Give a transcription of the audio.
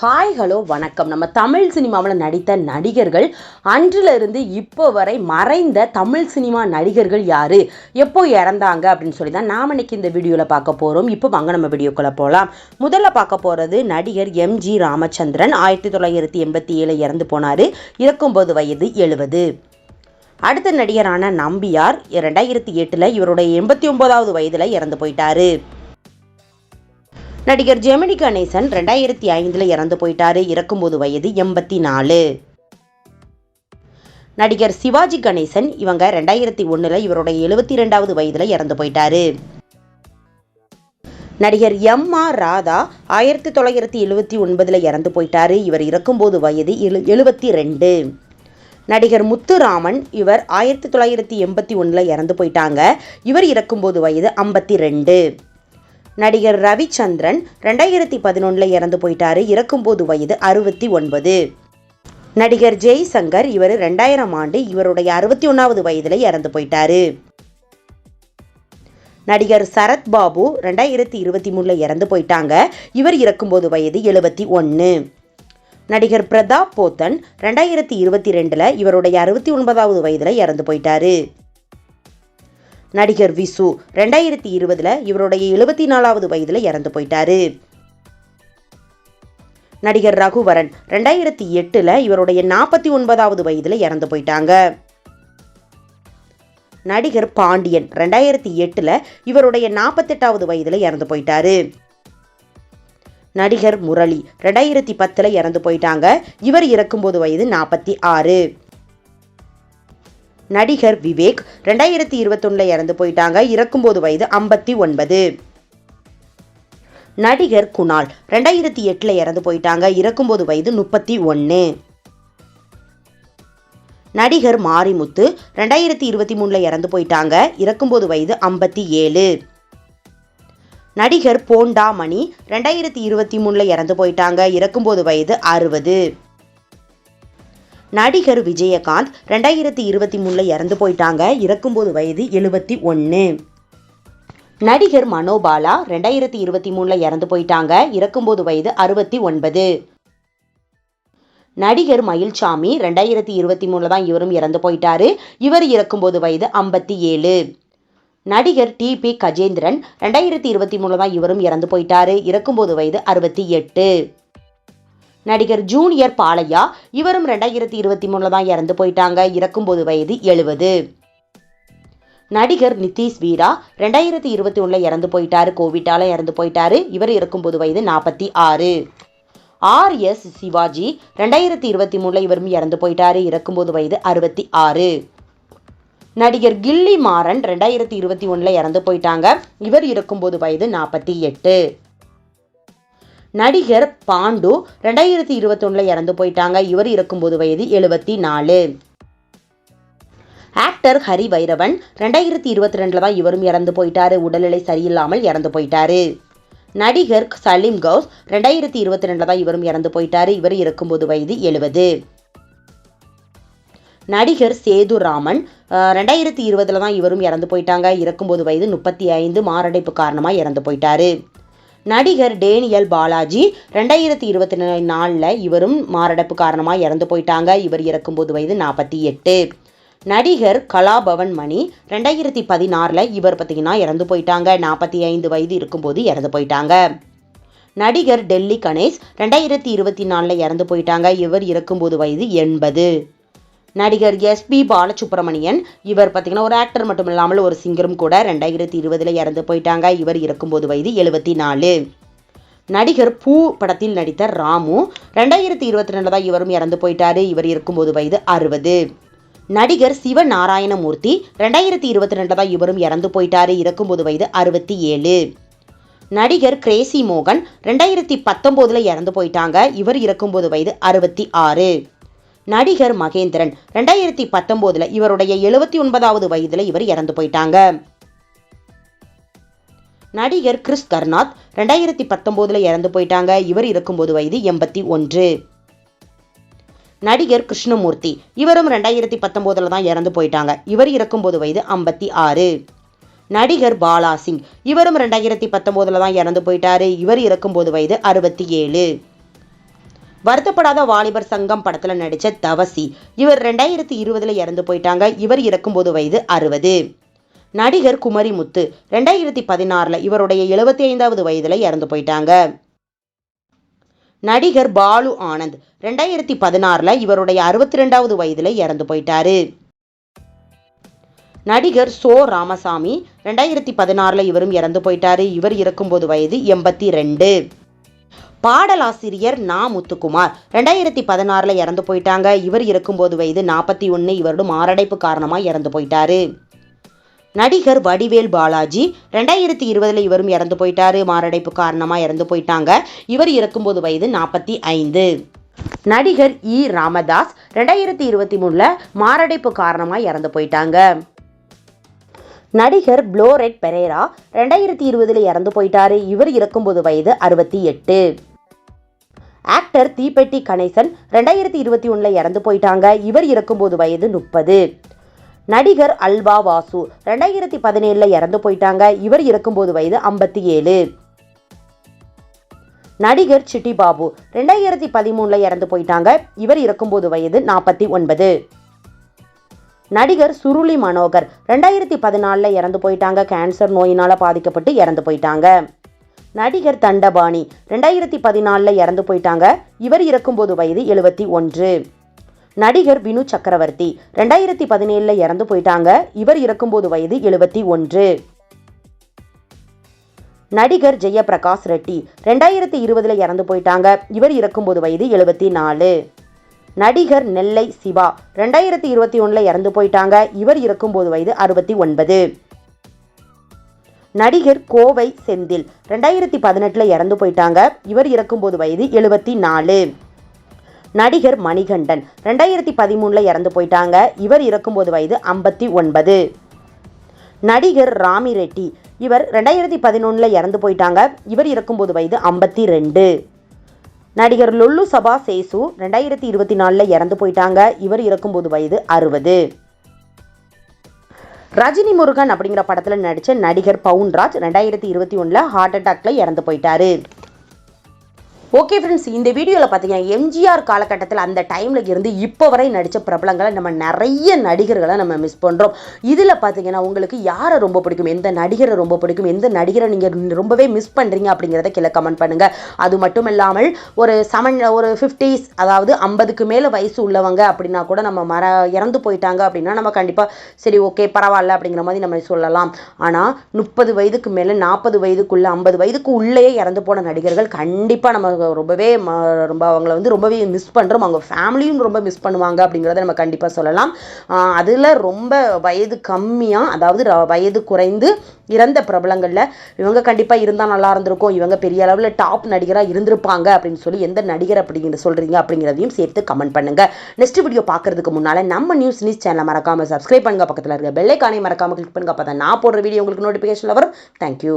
Hi hello வணக்கம். நம்ம தமிழ் சினிமாவில் நடித்த நடிகர்கள் அன்றிலிருந்து இப்போ வரை மறைந்த தமிழ் சினிமா நடிகர்கள் யார், எப்போ இறந்தாங்க அப்படின்னு சொல்லி தான் நாம் இன்னைக்கு இந்த வீடியோவில் பார்க்க போகிறோம். இப்போ வாங்க நம்ம வீடியோக்குள்ளே போகலாம். முதல்ல பார்க்க போகிறது நடிகர் எம்ஜி ராமச்சந்திரன். 1987 இறந்து போனார். இறக்கும்போது வயது 70. அடுத்த நடிகரான நம்பியார் 2008 இவருடைய 89வது வயதில் இறந்து போயிட்டாரு. நடிகர் ஜெமினி கணேசன் 2005 இறந்து போயிட்டாரு. இறக்கும்போது வயது 84. நடிகர் சிவாஜி கணேசன் இவங்க 2001 இவருடைய 72வது வயதில் இறந்து போயிட்டாரு. நடிகர் எம்.ஆர். ராதா 1979 இறந்து போயிட்டாரு. இவர் இறக்கும்போது வயது 72. நடிகர் முத்துராமன் இவர் 1981 இறந்து போயிட்டாங்க. இவர் இறக்கும்போது வயது 52. நடிகர் ரவிச்சந்திரன் 2011 இறந்து போயிட்டாரு. இறக்கும்போது வயது 69. நடிகர் ஜெய்சங்கர் இவர் 2000 இவருடைய 61வது வயதில் இறந்து போயிட்டாரு. நடிகர் சரத் பாபு 2023 இறந்து போயிட்டாங்க. இவர் இறக்கும்போது வயது 71. நடிகர் பிரதாப் போத்தன் 2022 இவருடைய 69வது வயதில் இறந்து போயிட்டாரு. நடிகர் விசு 2020 இவருடைய 74வது வயதில் இறந்து போயிட்டாரு. நடிகர் ரகுவரன் 2008 இவருடைய 49வது வயதில் இறந்து போயிட்டாங்க. நடிகர் பாண்டியன் 2008 இவருடைய 48வது வயதில் இறந்து போயிட்டாரு. நடிகர் முரளி 2010 இறந்து போயிட்டாங்க. இவர் இறக்கும்போது வயது 46. நடிகர் விவேக் 2021 இறந்து போயிட்டாங்க. இறக்கும்போது வயது 59. நடிகர் குணால் 2008 இறந்து போயிட்டாங்க. இறக்கும்போது வயது 31. நடிகர் மாரிமுத்து 2023 இறந்து போயிட்டாங்க. இறக்கும்போது வயது 57. நடிகர் போண்டாமணி 2023 இறந்து போயிட்டாங்க. இறக்கும்போது வயது 60. நடிகர் விஜயகாந்த் 2023 இறந்து போயிட்டாங்க. இறக்கும்போது வயது 71. நடிகர் மனோபாலா 2023 இறந்து போயிட்டாங்க. இறக்கும்போது வயது 69. நடிகர் மயில்சாமி 2023 தான் இவரும் இறந்து போயிட்டாரு. இவர் இறக்கும்போது வயது 57. நடிகர் டிபி கஜேந்திரன் 2023 தான் இவரும் இறந்து போயிட்டாரு. இறக்கும்போது வயது 68. நடிகர் ஜூனியர் பாலையா இவரும் 2023 தான் இறந்து போயிட்டாங்க. இறக்கும்போது வயது 70. நடிகர் நிதிஷ் வீரா 2021 இறந்து போயிட்டாரு. கோவிட்டால இறந்து போயிட்டாரு. இவர் இறக்கும்போது வயது 46. ஆர்.எஸ். சிவாஜி 2023 இவரும் இறந்து போயிட்டாரு. இறக்கும்போது வயது 66. நடிகர் கில்லி மாறன் 2021 இறந்து போயிட்டாங்க. இவர் இறக்கும்போது வயது 48. நடிகர் பாண்டு 2021 இறந்து போயிட்டாங்க. இவர் இறக்கும்போது வயது 74. ஆக்டர் ஹரி வைரவன் 2022 தான் இவரும் இறந்து போயிட்டாரு. உடல்நிலை சரியில்லாமல் இறந்து போயிட்டாரு. நடிகர் சலீம் கவுஸ் 2022 தான் இவரும் இறந்து போயிட்டாரு. இவர் இறக்கும்போது வயது 70. நடிகர் சேதுராமன் 2020 தான் இவரும் இறந்து போயிட்டாங்க. இறக்கும்போது வயது 35. மாரடைப்பு காரணமாக இறந்து போயிட்டாரு. நடிகர் டேனியல் பாலாஜி 2024 இவரும் மாரடைப்பு காரணமாக இறந்து போயிட்டாங்க. இவர் இறக்கும்போது வயது 48. நடிகர் கலாபவன் மணி 2016 இவர் பார்த்தீங்கன்னா இறந்து போயிட்டாங்க. 45 வயது இருக்கும்போது இறந்து போயிட்டாங்க. நடிகர் டெல்லி கணேஷ் 2024 இறந்து போயிட்டாங்க. இவர் இறக்கும்போது வயது 80. நடிகர் எஸ்.பி. பாலசுப்ரமணியன் இவர் பார்த்தீங்கன்னா ஒரு ஆக்டர் மட்டும் இல்லாமல் ஒரு சிங்கரும் கூட 2020 இறந்து போயிட்டாங்க. இவர் இறக்கும்போது வயது 74. நடிகர் பூ படத்தில் நடித்த ராமு 2022 தான் இவரும் இறந்து போயிட்டாரு. இவர் இருக்கும்போது வயது 60. நடிகர் சிவநாராயணமூர்த்தி 2022 தான் இவரும் இறந்து போயிட்டாரு. இறக்கும்போது வயது 67. நடிகர் கிரேசி மோகன் 2019 இறந்து போயிட்டாங்க. இவர் இறக்கும்போது வயது 66. நடிகர் மகேந்திரன் 2019 இவருடைய 79வது வயதில் இவர் இறந்து போயிட்டாங்க. நடிகர் கிறிஸ் கர்னாத் 2019 இறந்து போயிட்டாங்க. இவர் இருக்கும்போது வயது 81. நடிகர் கிருஷ்ணமூர்த்தி இவரும் 2019 தான் இறந்து போயிட்டாங்க. இவர் இருக்கும்போது வயது 56. நடிகர் பாலாசிங் இவரும் 2019 தான் இறந்து போயிட்டாரு. இவர் இருக்கும்போது வயது 67. வருத்தப்படாத வாலிபர் சங்கம் படத்துல நடிச்ச தவசி, இவர் 2020 இறந்து போயிட்டாங்க. இவர் இறக்கும்போது வயது 60. நடிகர் குமரிமுத்து 2016 இவருடைய 75வது வயதுல இறந்து போயிட்டாங்க. நடிகர் பாலு ஆனந்த் 2016 இவருடைய 62வது வயதுல இறந்து போயிட்டாரு. நடிகர் சோ ராமசாமி 2016 இவரும் இறந்து போயிட்டாரு. இவர் இறக்கும்போது வயது 82. பாடலாசிரியர் நா. முத்துக்குமார் 2016 இறந்து போயிட்டாங்க. இவர் இறக்கும்போது வயது 41. இவரும் மாரடைப்பு காரணமாக இறந்து போயிட்டாரு. நடிகர் வடிவேல் பாலாஜி 2020 இவரும் இறந்து போயிட்டாரு. மாரடைப்பு காரணமாக இறந்து போயிட்டாங்க. இவர் இறக்கும்போது வயது 45. நடிகர் இ. ராமதாஸ் 2023 மாரடைப்பு காரணமாக இறந்து போயிட்டாங்க. நடிகர் ப்ளோரெட் பெரேரா 2020 இறந்து போயிட்டாரு. இவர் இறக்கும்போது வயது 68. ஆக்டர் தீப்பெட்டி கணேசன் 2021 இறந்து போயிட்டாங்க. இவர் இறக்கும்போது வயது 30. நடிகர் அல்வா வாசு 2017 இறந்து போயிட்டாங்க. இவர் இறக்கும்போது வயது 57. நடிகர் சிட்டி பாபு 2013 இறந்து போயிட்டாங்க. இவர் இறக்கும்போது வயது 49. நடிகர் சுருளி மனோகர் 2014 இறந்து போயிட்டாங்க. கேன்சர் நோயினால் பாதிக்கப்பட்டு இறந்து போயிட்டாங்க. நடிகர் தண்டபாணி 2014 இறந்து போயிட்டாங்க. இவர் இறக்கும்போது வயது 71. நடிகர் வினு சக்கரவர்த்தி 2017 இறந்து போயிட்டாங்க. இவர் இறக்கும்போது வயது 71. நடிகர் ஜெயபிரகாஷ் ரெட்டி 2020 இறந்து போயிட்டாங்க. இவர் இறக்கும்போது வயது 74. நடிகர் நெல்லை சிவா 2021 இறந்து போயிட்டாங்க. இவர் இறக்கும்போது வயது 69. நடிகர் கோவை செந்தில் 2018 இறந்து போயிட்டாங்க. இவர் இறக்கும்போது வயது 74. நடிகர் மணிகண்டன் 2013 இறந்து போயிட்டாங்க. இவர் இறக்கும்போது வயது 59. நடிகர் ராமி ரெட்டி இவர் 2011 இறந்து போயிட்டாங்க. இவர் இறக்கும்போது வயது 52. நடிகர் லொல்லு சபா சேசு 2024 இறந்து போயிட்டாங்க. இவர் இறக்கும்போது வயது 60. ரஜினி முருகன் அப்படிங்கிற படத்தில் நடித்த நடிகர் பவுன்ராஜ் 2021 ஹார்ட் அட்டாக்ல இறந்து போயிட்டாரு. ஓகே ஃப்ரெண்ட்ஸ், இந்த வீடியோவில் பார்த்தீங்கன்னா எம்ஜிஆர் காலகட்டத்தில் அந்த டைமில் இருந்து இப்போ வரை நடித்த பிரபலங்களை நம்ம நிறைய நடிகர்களை நம்ம மிஸ் பண்ணுறோம். இதில் பார்த்தீங்கன்னா உங்களுக்கு யாரை ரொம்ப பிடிக்கும், எந்த நடிகரை ரொம்ப பிடிக்கும், எந்த நடிகரை நீங்கள் ரொம்பவே மிஸ் பண்ணுறீங்க அப்படிங்கிறத கீழே கமெண்ட் பண்ணுங்கள். அது மட்டும் இல்லாமல் ஒரு 50s அதாவது 50க்கு மேலே வயசு உள்ளவங்க அப்படின்னா கூட நம்ம இறந்து போயிட்டாங்க அப்படின்னா நம்ம கண்டிப்பாக சரி ஓகே பரவாயில்ல அப்படிங்கிற மாதிரி நம்ம சொல்லலாம். ஆனால் 30 வயதுக்கு மேலே 40 வயதுக்குள்ளே 50 வயதுக்கு உள்ளேயே இறந்து போன நடிகர்கள் கண்டிப்பாக நம்ம ரொம்பவே அவங்கள ரொம்பவே மிஸ் பண்ணுறோம். அவங்க ஃபேமிலியும் ரொம்ப மிஸ் பண்ணுவாங்க அப்படிங்கிறத நம்ம கண்டிப்பாக சொல்லலாம். அதில் ரொம்ப வயது கம்மியாக அதாவது வயது குறைந்து இறந்த பிரபலங்களில் இவங்க கண்டிப்பாக இருந்தால் நல்லா இருந்திருக்கும், இவங்க பெரிய அளவில் டாப் நடிகராக இருந்திருப்பாங்க அப்படின்னு சொல்லி எந்த நடிகர் அப்படிங்கிற சொல்கிறீங்க அப்படிங்கிறதையும் சேர்த்து கமெண்ட் பண்ணுங்கள். நெக்ஸ்ட் வீடியோ பார்க்கறதுக்கு முன்னால் நம்ம நியூஸ் சேனலை மறக்காமல் சப்ஸ்கிரைப் பண்ணுங்கள். பக்கத்தில் இருக்க பெல் ஐகானை மறக்காமல் கிளிக் பண்ணுங்கள். அப்போ தான் நான் போடுற வீடியோ உங்களுக்கு நோட்டிஃபிகேஷனில் வரும். தேங்க்யூ.